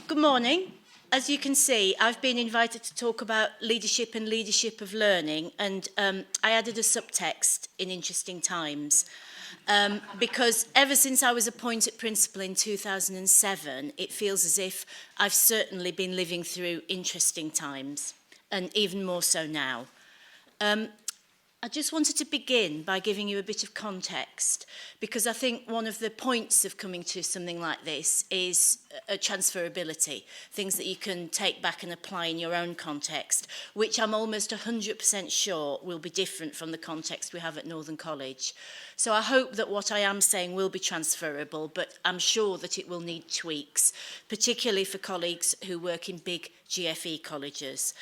Good morning. As you can see, I've been invited to talk about leadership and leadership of learning, and I added a subtext in interesting times. Because ever since I was appointed principal in 2007, it feels as if I've certainly been living through interesting times, and even more so now. I just wanted to begin by giving you a bit of context, because I think one of the points of coming to something like this is a transferability, things that you can take back and apply in your own context, which I'm almost 100% sure will be different from the context we have at Northern College. So I hope that what I am saying will be transferable, but I'm sure that it will need tweaks, particularly for colleagues who work in big GFE colleges.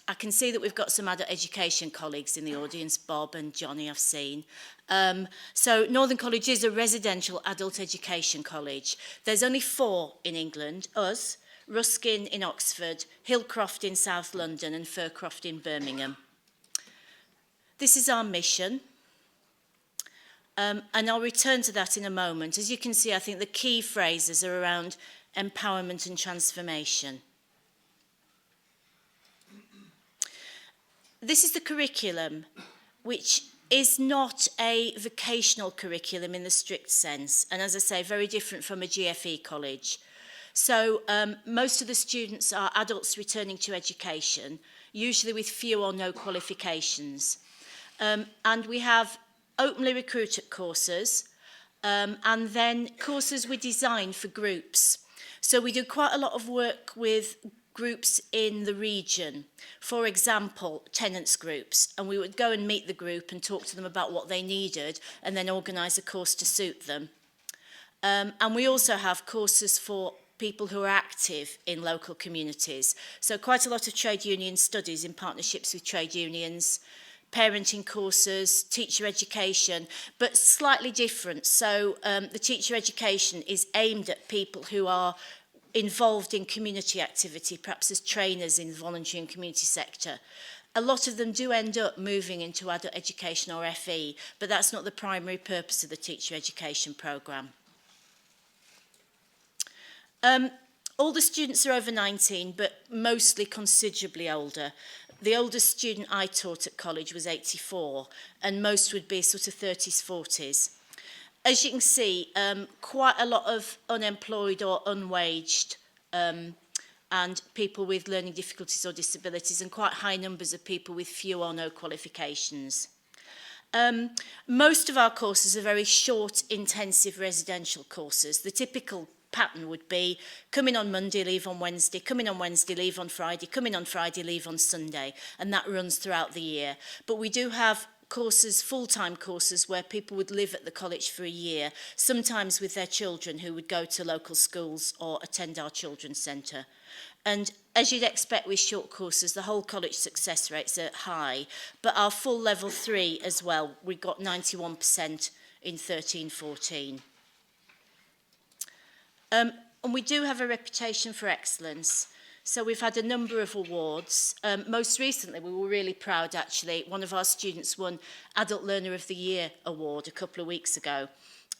I can see that we've got some adult education colleagues in the audience, Bob and Johnny I've seen. So Northern College is a residential adult education college. There's only 4 in England, us, Ruskin in Oxford, Hillcroft in South London and Fircroft in Birmingham. This is our mission. And I'll return to that in a moment. As you can see, I think the key phrases are around empowerment and transformation. This is the curriculum, which is not a vocational curriculum in the strict sense, and as I say, very different from a GFE college. So most of the students are adults returning to education, usually with few or no qualifications. And we have openly recruited courses, and then courses we design for groups. So we do quite a lot of work with groups in the region, for example, tenants groups, and we would go and meet the group and talk to them about what they needed and then organise a course to suit them. And we also have courses for people who are active in local communities. So quite a lot of trade union studies in partnerships with trade unions, parenting courses, teacher education, but slightly different. So the teacher education is aimed at people who are involved in community activity, perhaps as trainers in the voluntary and community sector. A lot of them do end up moving into adult education or FE, but that's not the primary purpose of the teacher education programme. All the students are over 19, but mostly considerably older. The oldest student I taught at college was 84, and most would be sort of 30s, 40s. As you can see, quite a lot of unemployed or unwaged and people with learning difficulties or disabilities, and quite high numbers of people with few or no qualifications. Most of our courses are very short, intensive residential courses. The typical pattern would be come in on Monday, leave on Wednesday, come in on Wednesday, leave on Friday, come in on Friday, leave on Sunday, and that runs throughout the year. But we do have courses, full-time courses, where people would live at the college for a year, sometimes with their children who would go to local schools or attend our children's centre. And as you'd expect with short courses, the whole college success rates are high, but our full level 3 as well, we got 91% in 13-14. And we do have a reputation for excellence. So we've had a number of awards. Most recently, we were really proud, actually. One of our students won Adult Learner of the Year award a couple of weeks ago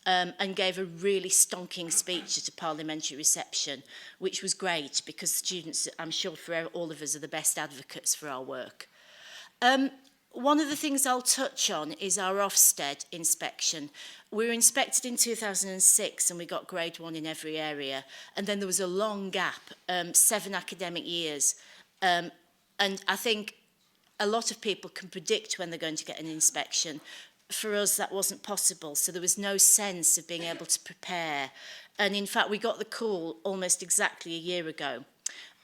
and gave a really stonking speech at a parliamentary reception, which was great because students, I'm sure for all of us, are the best advocates for our work. One of the things I'll touch on is our Ofsted inspection. We were inspected in 2006 and we got grade 1 in every area. And then there was a long gap, 7 academic years. And I think a lot of people can predict when they're going to get an inspection. For us, that wasn't possible. So there was no sense of being able to prepare. And in fact, we got the call almost exactly a year ago.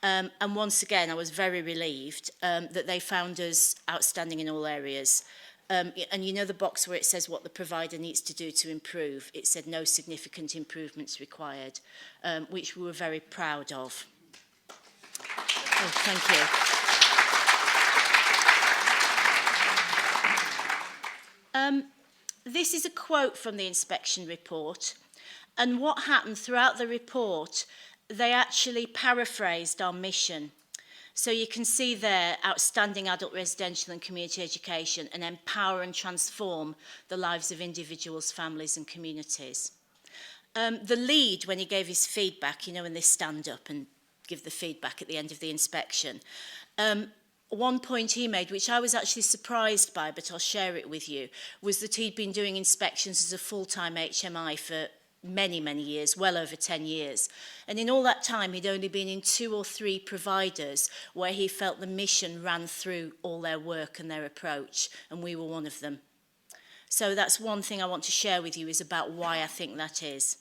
And once again, I was very relieved that they found us outstanding in all areas. And you know the box where it says what the provider needs to do to improve? It said no significant improvements required, which we were very proud of. Oh, thank you. This is a quote from the inspection report. And what happened throughout the report, they actually paraphrased our mission. So you can see there, outstanding adult residential and community education, and empower and transform the lives of individuals, families and communities. The lead, when he gave his feedback, you know, when they stand up and give the feedback at the end of the inspection, one point he made, which I was actually surprised by, but I'll share it with you, was that he'd been doing inspections as a full-time HMI for many, many years, well over 10 years. And in all that time, he'd only been in 2 or 3 providers where he felt the mission ran through all their work and their approach, and we were one of them. So that's one thing I want to share with you, is about why I think that is.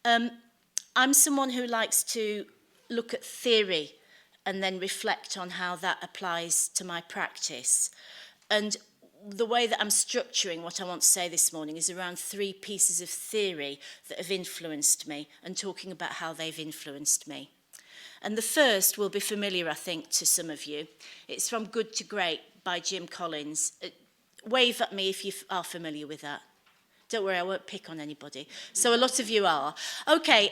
I'm someone who likes to look at theory and then reflect on how that applies to my practice. And the way that I'm structuring what I want to say this morning is around 3 pieces of theory that have influenced me, and talking about how they've influenced me. And the first will be familiar, I think, to some of you. It's From Good to Great by Jim Collins. Wave at me if you are familiar with that. Don't worry, I won't pick on anybody. So a lot of you are. Okay,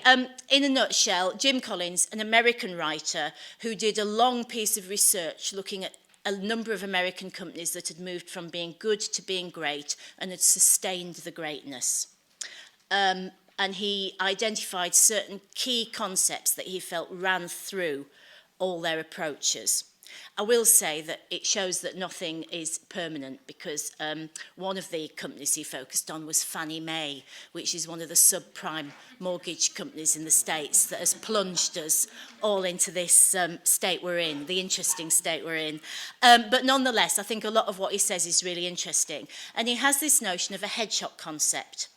in a nutshell, Jim Collins, an American writer who did a long piece of research looking at a number of American companies that had moved from being good to being great and had sustained the greatness. And he identified certain key concepts that he felt ran through all their approaches. I will say that it shows that nothing is permanent, because one of the companies he focused on was Fannie Mae, which is one of the subprime mortgage companies in the States that has plunged us all into this state we're in, the interesting state we're in. But nonetheless, I think a lot of what he says is really interesting. And he has this notion of a hedgehog concept.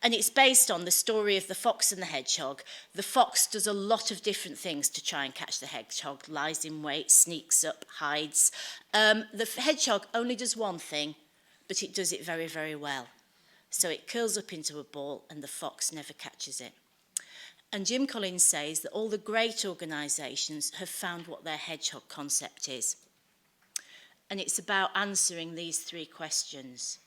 And it's based on the story of the fox and the hedgehog. The fox does a lot of different things to try and catch the hedgehog, lies in wait, sneaks up, hides. The hedgehog only does one thing, but it does it very, very well. So it curls up into a ball and the fox never catches it. And Jim Collins says that all the great organisations have found what their hedgehog concept is. And it's about answering these 3 questions.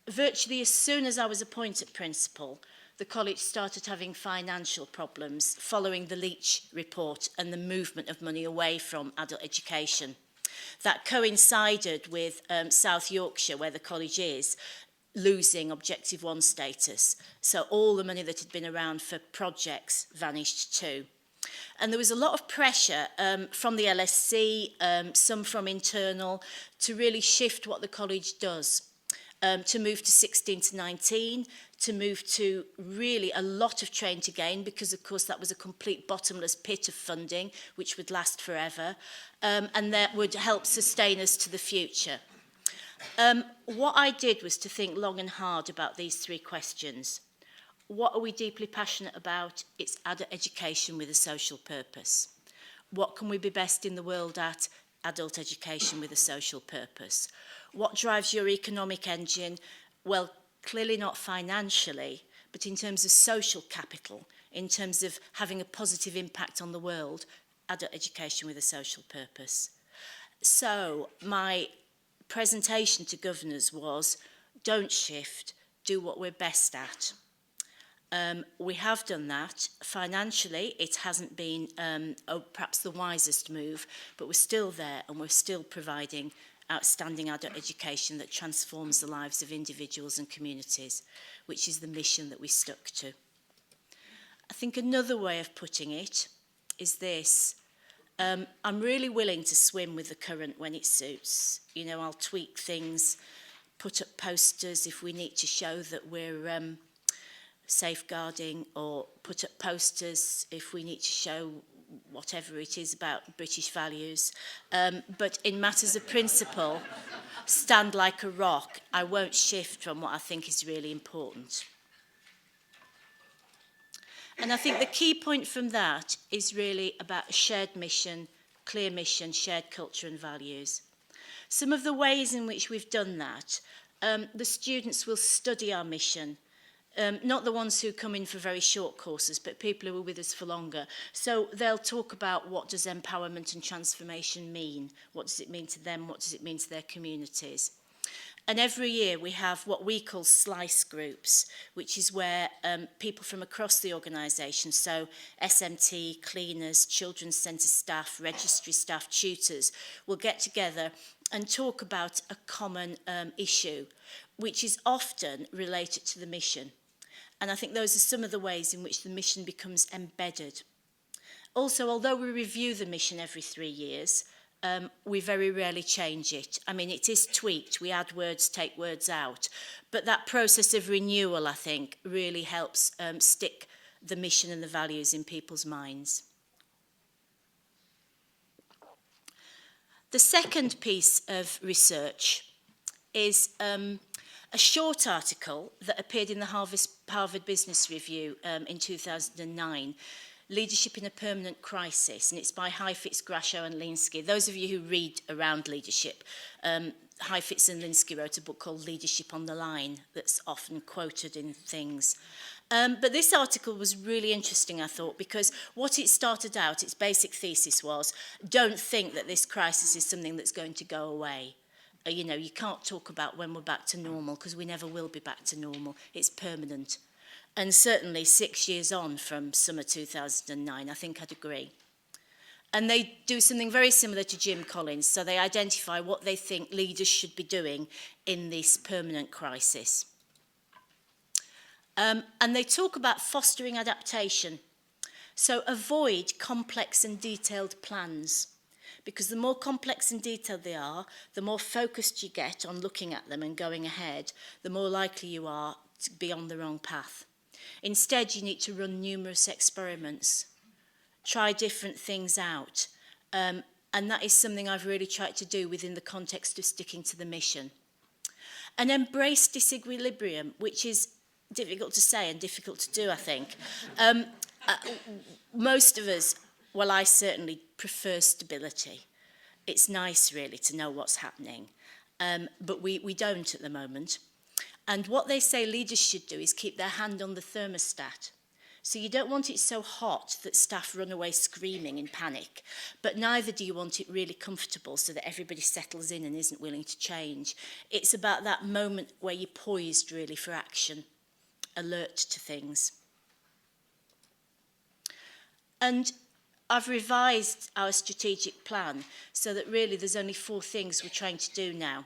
Virtually as soon as I was appointed principal, the college started having financial problems following the Leach report and the movement of money away from adult education. That coincided with South Yorkshire, where the college is, losing Objective 1 status. So all the money that had been around for projects vanished too. And there was a lot of pressure from the LSC, some from internal, to really shift what the college does. To move to 16 to 19, to move to really a lot of train to gain, because of course that was a complete bottomless pit of funding which would last forever, and that would help sustain us to the future. What I did was to think long and hard about these 3 questions. What are we deeply passionate about? It's adult education with a social purpose. What can we be best in the world at? Adult education with a social purpose. What drives your economic engine? Well, clearly not financially, but in terms of social capital, in terms of having a positive impact on the world, adult education with a social purpose. So my presentation to governors was, don't shift, do what we're best at. We have done that. Financially, it hasn't been perhaps the wisest move, but we're still there and we're still providing outstanding adult education that transforms the lives of individuals and communities, which is the mission that we stuck to. I think another way of putting it is this. I'm really willing to swim with the current when it suits. You know, I'll tweak things, put up posters if we need to show that we're safeguarding, or put up posters if we need to show whatever it is about British values. But in matters of principle, stand like a rock. I won't shift from what I think is really important. And I think the key point from that is really about a shared mission, clear mission, shared culture and values. Some of the ways in which we've done that, the students will study our mission. Not the ones who come in for very short courses, but people who are with us for longer. So they'll talk about what does empowerment and transformation mean? What does it mean to them? What does it mean to their communities? And every year we have what we call slice groups, which is where people from across the organisation, so SMT, cleaners, children's centre staff, registry staff, tutors, will get together and talk about a common issue. which is often related to the mission. And I think those are some of the ways in which the mission becomes embedded. Also, although we review the mission every 3 years, we very rarely change it. I mean, it is tweaked. We add words, take words out. But that process of renewal, I think, really helps stick the mission and the values in people's minds. The second piece of research is a short article that appeared in the Harvard Business Review in 2009, Leadership in a Permanent Crisis, and it's by Heifetz, Grashow and Linsky. Those of you who read around leadership, Heifetz and Linsky wrote a book called Leadership on the Line that's often quoted in things. But this article was really interesting, I thought, because what it started out, its basic thesis was, don't think that this crisis is something that's going to go away. You know, you can't talk about when we're back to normal, because we never will be back to normal. It's permanent. And certainly 6 years on from summer 2009, I think I'd agree. And they do something very similar to Jim Collins. So they identify what they think leaders should be doing in this permanent crisis. And they talk about fostering adaptation. So avoid complex and detailed plans, because the more complex and detailed they are, the more focused you get on looking at them and going ahead, the more likely you are to be on the wrong path. Instead, you need to run numerous experiments, try different things out, and that is something I've really tried to do within the context of sticking to the mission. And embrace disequilibrium, which is difficult to say and difficult to do, I think. Most of us, well, I certainly prefer stability. It's nice, really, to know what's happening, but we don't at the moment. And what they say leaders should do is keep their hand on the thermostat. So you don't want it so hot that staff run away screaming in panic, but neither do you want it really comfortable so that everybody settles in and isn't willing to change. It's about that moment where you're poised, really, for action, alert to things. And I've revised our strategic plan so that really there's only 4 things we're trying to do now.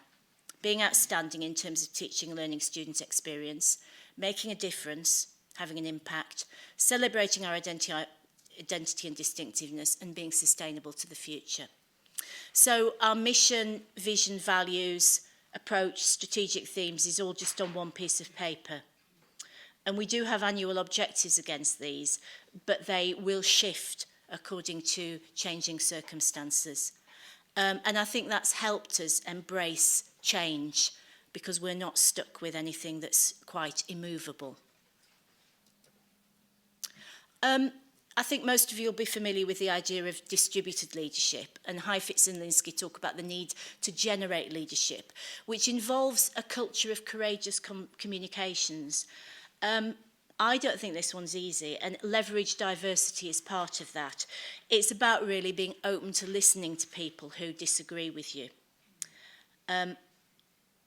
Being outstanding in terms of teaching and learning student experience, making a difference, having an impact, celebrating our identity and distinctiveness, and being sustainable to the future. So our mission, vision, values, approach, strategic themes is all just on one piece of paper. And we do have annual objectives against these, but they will shift according to changing circumstances. And I think that's helped us embrace change, because we're not stuck with anything that's quite immovable. I think most of you will be familiar with the idea of distributed leadership, and Heifetz and Linsky talk about the need to generate leadership, which involves a culture of courageous communications. I don't think this one's easy, and leverage diversity is part of that. It's about really being open to listening to people who disagree with you.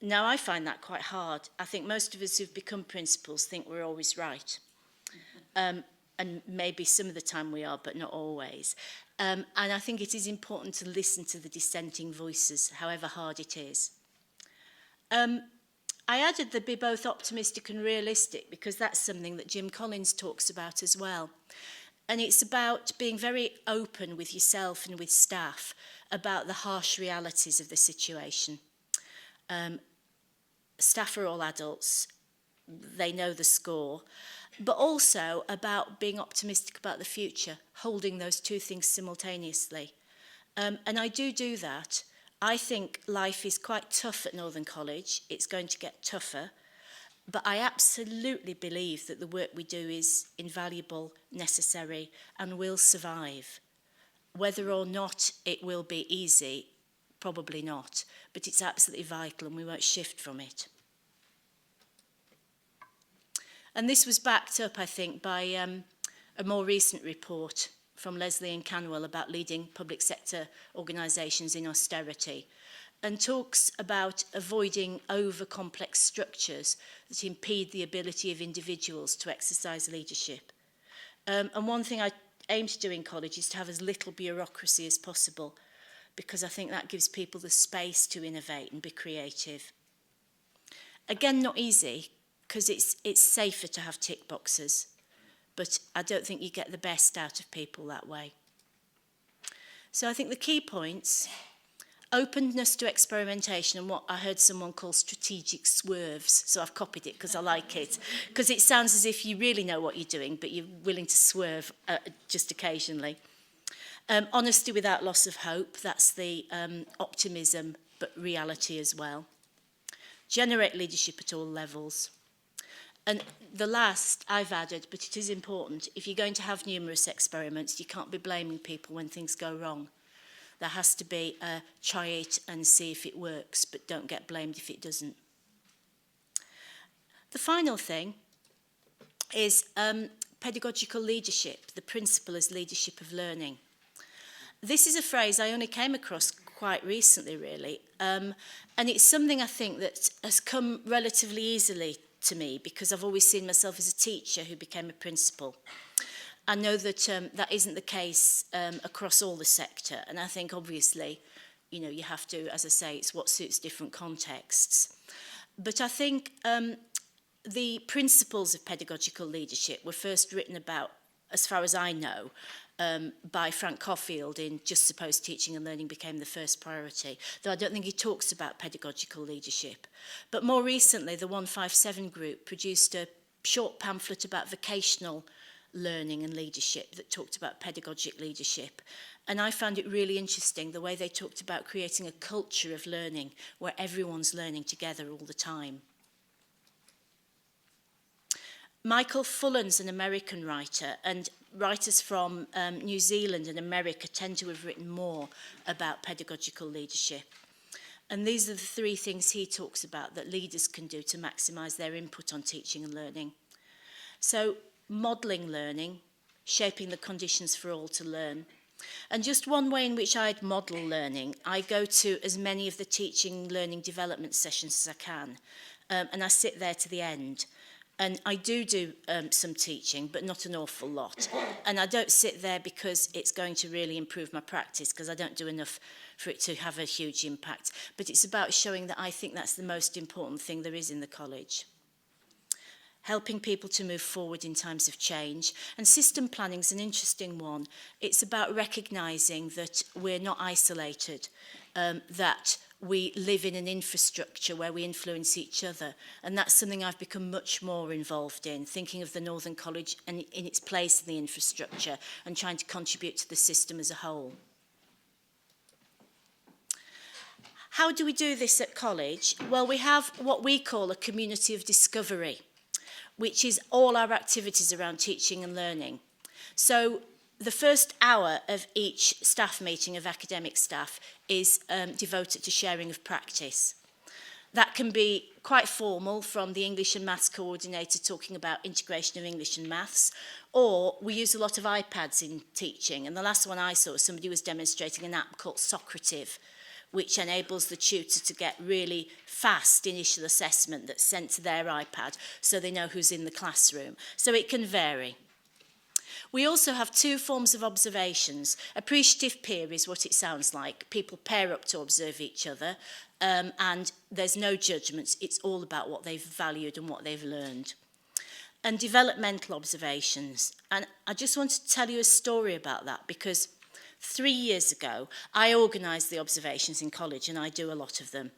Now, I find that quite hard. I think most of us who've become principals think we're always right. And maybe some of the time we are, but not always. And I think it is important to listen to the dissenting voices, however hard it is. I added the be both optimistic and realistic, because that's something that Jim Collins talks about as well. And it's about being very open with yourself and with staff about the harsh realities of the situation. Staff are all adults, they know the score, but also about being optimistic about the future, holding those 2 things simultaneously. And I do that. I think life is quite tough at Northern College. It's going to get tougher, but I absolutely believe that the work we do is invaluable, necessary, and will survive. Whether or not it will be easy, probably not, but it's absolutely vital and we won't shift from it. And this was backed up, I think, by a more recent report from Leslie and Canwell about leading public sector organisations in austerity, and talks about avoiding over-complex structures that impede the ability of individuals to exercise leadership. And one thing I aim to do in college is to have as little bureaucracy as possible, because I think that gives people the space to innovate and be creative. Again, not easy, because it's safer to have tick boxes, but I don't think you get the best out of people that way. So I think the key points: openness to experimentation and what I heard someone call strategic swerves. So I've copied it because I like it. Because it sounds as if you really know what you're doing, but you're willing to swerve just occasionally. Honesty without loss of hope. That's the optimism, but reality as well. Generate leadership at all levels. And the last I've added, but it is important, if you're going to have numerous experiments, you can't be blaming people when things go wrong. There has to be a try it and see if it works, but don't get blamed if it doesn't. The final thing is pedagogical leadership, the principle as leadership of learning. This is a phrase I only came across quite recently, really, and it's something I think that has come relatively easily to me because I've always seen myself as a teacher who became a principal. I know that that isn't the case across all the sector, and I think obviously, you know, you have to, as I say, it's what suits different contexts. But I think the principles of pedagogical leadership were first written about, as far as I know, by Frank Coffield in Just Suppose Teaching and Learning Became the First Priority, though I don't think he talks about pedagogical leadership. But more recently, the 157 group produced a short pamphlet about vocational learning and leadership that talked about pedagogic leadership. And I found it really interesting the way they talked about creating a culture of learning where everyone's learning together all the time. Michael Fullan's an American writer, and writers from New Zealand and America tend to have written more about pedagogical leadership. And these are the three things he talks about that leaders can do to maximise their input on teaching and learning. So, modelling learning, shaping the conditions for all to learn. And just one way in which I'd model learning, I go to as many of the teaching, learning, development sessions as I can, and I sit there to the end. And I do some teaching, but not an awful lot. And I don't sit there because it's going to really improve my practice, because I don't do enough for it to have a huge impact. But it's about showing that I think that's the most important thing there is in the college. Helping people to move forward in times of change. And system planning is an interesting one. It's about recognising that we're not isolated, that we live in an infrastructure where we influence each other. And that's something I've become much more involved in, thinking of the Northern College and in its place in the infrastructure and trying to contribute to the system as a whole. How do we do this at college? Well, we have what we call a community of discovery, which is all our activities around teaching and learning. So the first hour of each staff meeting of academic staff is devoted to sharing of practice. That can be quite formal, from the English and Maths coordinator talking about integration of English and Maths, or we use a lot of iPads in teaching, and the last one I saw, somebody was demonstrating an app called Socrative, which enables the tutor to get really fast initial assessment that's sent to their iPad so they know who's in the classroom. So it can vary. We also have two forms of observations. Appreciative peer is what it sounds like. People pair up to observe each other, and there's no judgments. It's all about what they've valued and what they've learned. And developmental observations. And I just want to tell you a story about that, because 3 years ago, I organised the observations in college, and I do a lot of them.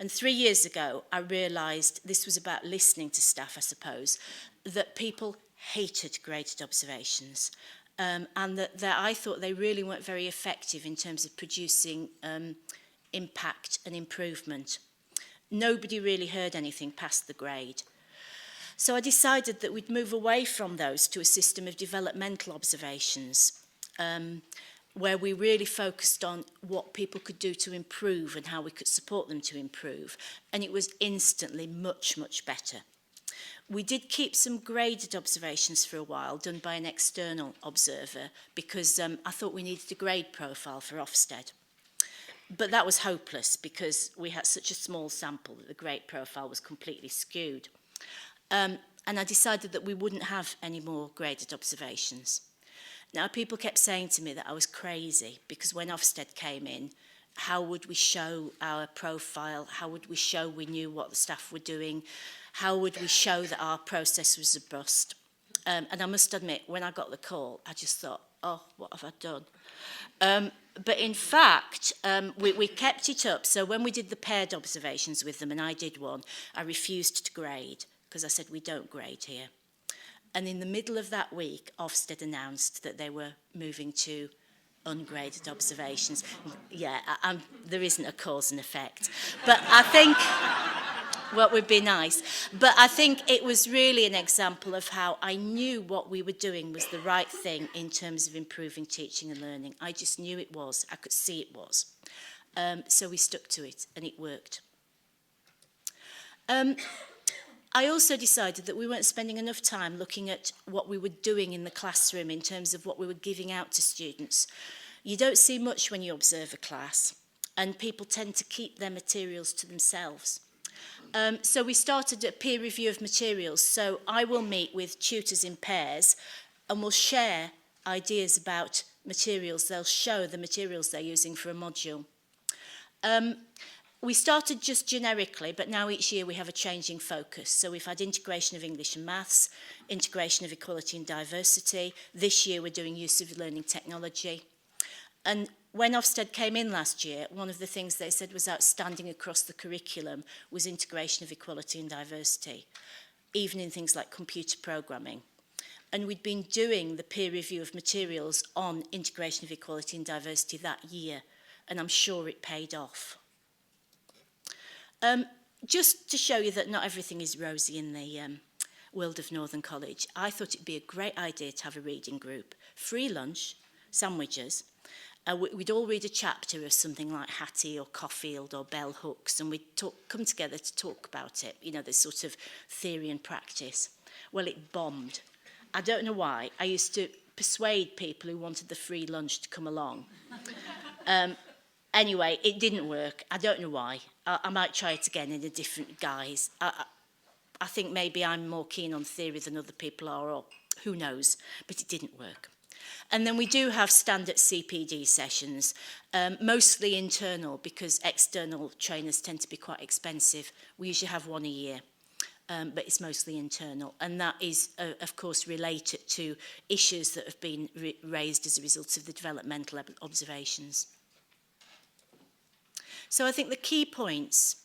And 3 years ago, I realised, this was about listening to staff, I suppose, that people hated graded observations, and that I thought they really weren't very effective in terms of producing impact and improvement. Nobody really heard anything past the grade. So I decided that we'd move away from those to a system of developmental observations, where we really focused on what people could do to improve and how we could support them to improve. And it was instantly much, much better. We did keep some graded observations for a while, done by an external observer, because I thought we needed a grade profile for Ofsted. But that was hopeless, because we had such a small sample that the grade profile was completely skewed. And I decided that we wouldn't have any more graded observations. Now, people kept saying to me that I was crazy, because when Ofsted came in, how would we show our profile? How would we show we knew what the staff were doing? How would we show that our process was robust? And I must admit, when I got the call, I just thought, oh, what have I done? But in fact, we kept it up. So when we did the paired observations with them, and I did one, I refused to grade because I said, we don't grade here. And in the middle of that week, Ofsted announced that they were moving to ungraded observations. Yeah, there isn't a cause and effect. But I think what would be nice. But I think it was really an example of how I knew what we were doing was the right thing in terms of improving teaching and learning. I just knew it was. I could see it was. So we stuck to it, and it worked. I also decided that we weren't spending enough time looking at what we were doing in the classroom in terms of what we were giving out to students. You don't see much when you observe a class, and people tend to keep their materials to themselves. So we started a peer review of materials. So I will meet with tutors in pairs and we'll share ideas about materials. They'll show the materials they're using for a module. We started just generically, but now each year we have a changing focus. So we've had integration of English and maths, integration of equality and diversity. This year we're doing use of learning technology. And when Ofsted came in last year, one of the things they said was outstanding across the curriculum was integration of equality and diversity, even in things like computer programming. And we'd been doing the peer review of materials on integration of equality and diversity that year, and I'm sure it paid off. Just to show you that not everything is rosy in the world of Northern College, I thought it'd be a great idea to have a reading group. Free lunch, sandwiches. We'd all read a chapter of something like Hattie or Caulfield or Bell Hooks, and we'd come together to talk about it, you know, this sort of theory and practice. Well, it bombed. I don't know why. I used to persuade people who wanted the free lunch to come along. Anyway, it didn't work. I don't know why. I might try it again in a different guise. I think maybe I'm more keen on theory than other people are, or who knows, but it didn't work. And then we do have standard CPD sessions, mostly internal because external trainers tend to be quite expensive. We usually have one a year, but it's mostly internal. And that is, of course, related to issues that have been raised as a result of the developmental observations. So I think the key points,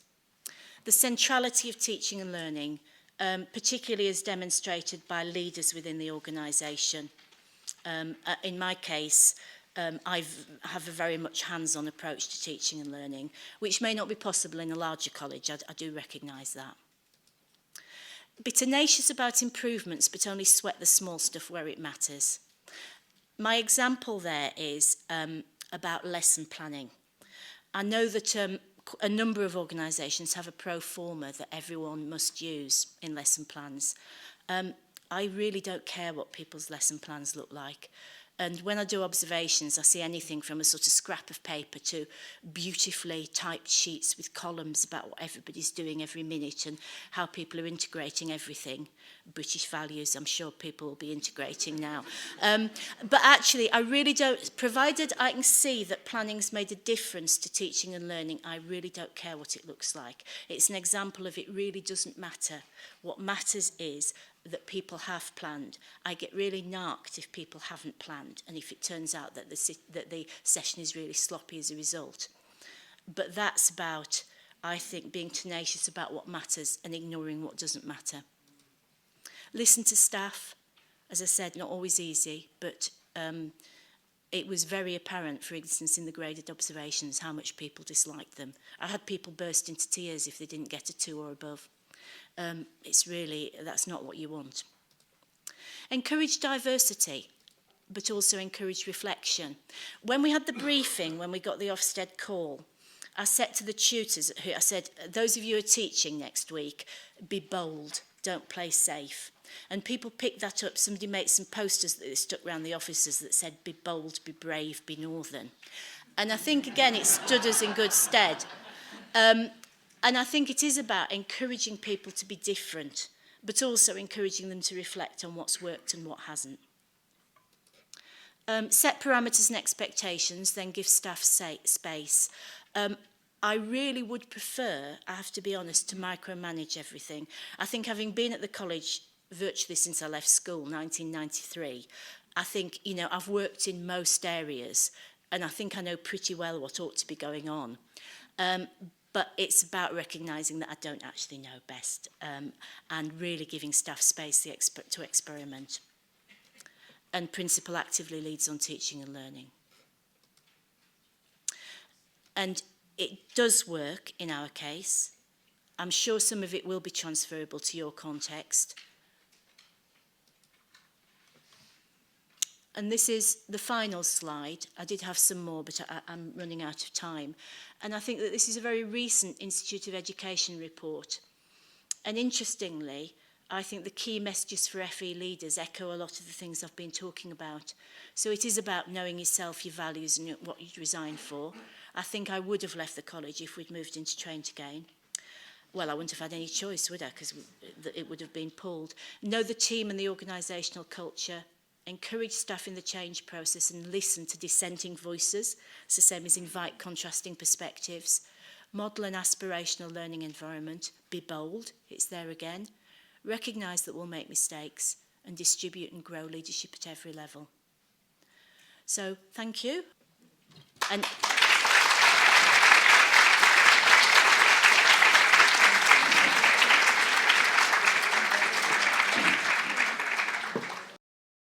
the centrality of teaching and learning, particularly as demonstrated by leaders within the organisation. In my case, I have a very much hands-on approach to teaching and learning, which may not be possible in a larger college. I do recognise that. Be tenacious about improvements, but only sweat the small stuff where it matters. My example there is about lesson planning. I know that a number of organisations have a pro forma that everyone must use in lesson plans. I really don't care what people's lesson plans look like. And when I do observations, I see anything from a sort of scrap of paper to beautifully typed sheets with columns about what everybody's doing every minute and how people are integrating everything. British values, I'm sure people will be integrating now. But actually, I really don't, provided I can see that planning's made a difference to teaching and learning, I really don't care what it looks like. It's an example of it really doesn't matter. What matters is that people have planned. I get really narked if people haven't planned and if it turns out that the session is really sloppy as a result. But that's about, I think, being tenacious about what matters and ignoring what doesn't matter. Listen to staff. As I said, not always easy, but it was very apparent, for instance, in the graded observations, how much people disliked them. I had people burst into tears if they didn't get a 2 or above. It's really, that's not what you want. Encourage diversity, but also encourage reflection. When we had the briefing, when we got the Ofsted call, I said to the tutors, I said, those of you who are teaching next week, be bold, don't play safe. And people picked that up. Somebody made some posters that they stuck around the offices that said, be bold, be brave, be northern. And I think, again, it stood us in good stead. And I think it is about encouraging people to be different, but also encouraging them to reflect on what's worked and what hasn't. Set parameters and expectations, then give staff space. I really would prefer, I have to be honest, to micromanage everything. I think having been at the college virtually since I left school, 1993, I think, you know, I've worked in most areas and I think I know pretty well what ought to be going on. But it's about recognising that I don't actually know best and really giving staff space to experiment. And principal actively leads on teaching and learning. And it does work in our case. I'm sure some of it will be transferable to your context. And this is the final slide. I did have some more, but I'm running out of time. And I think that this is a very recent Institute of Education report. And interestingly, I think the key messages for FE leaders echo a lot of the things I've been talking about. So it is about knowing yourself, your values, and what you'd resign for. I think I would have left the college if we'd moved into train to gain. Well, I wouldn't have had any choice, would I? Because it would have been pulled. Know the team and the organisational culture. Encourage staff in the change process and listen to dissenting voices. It's the same as invite contrasting perspectives. Model an aspirational learning environment. Be bold. It's there again. Recognise that we'll make mistakes and distribute and grow leadership at every level. So, thank you. And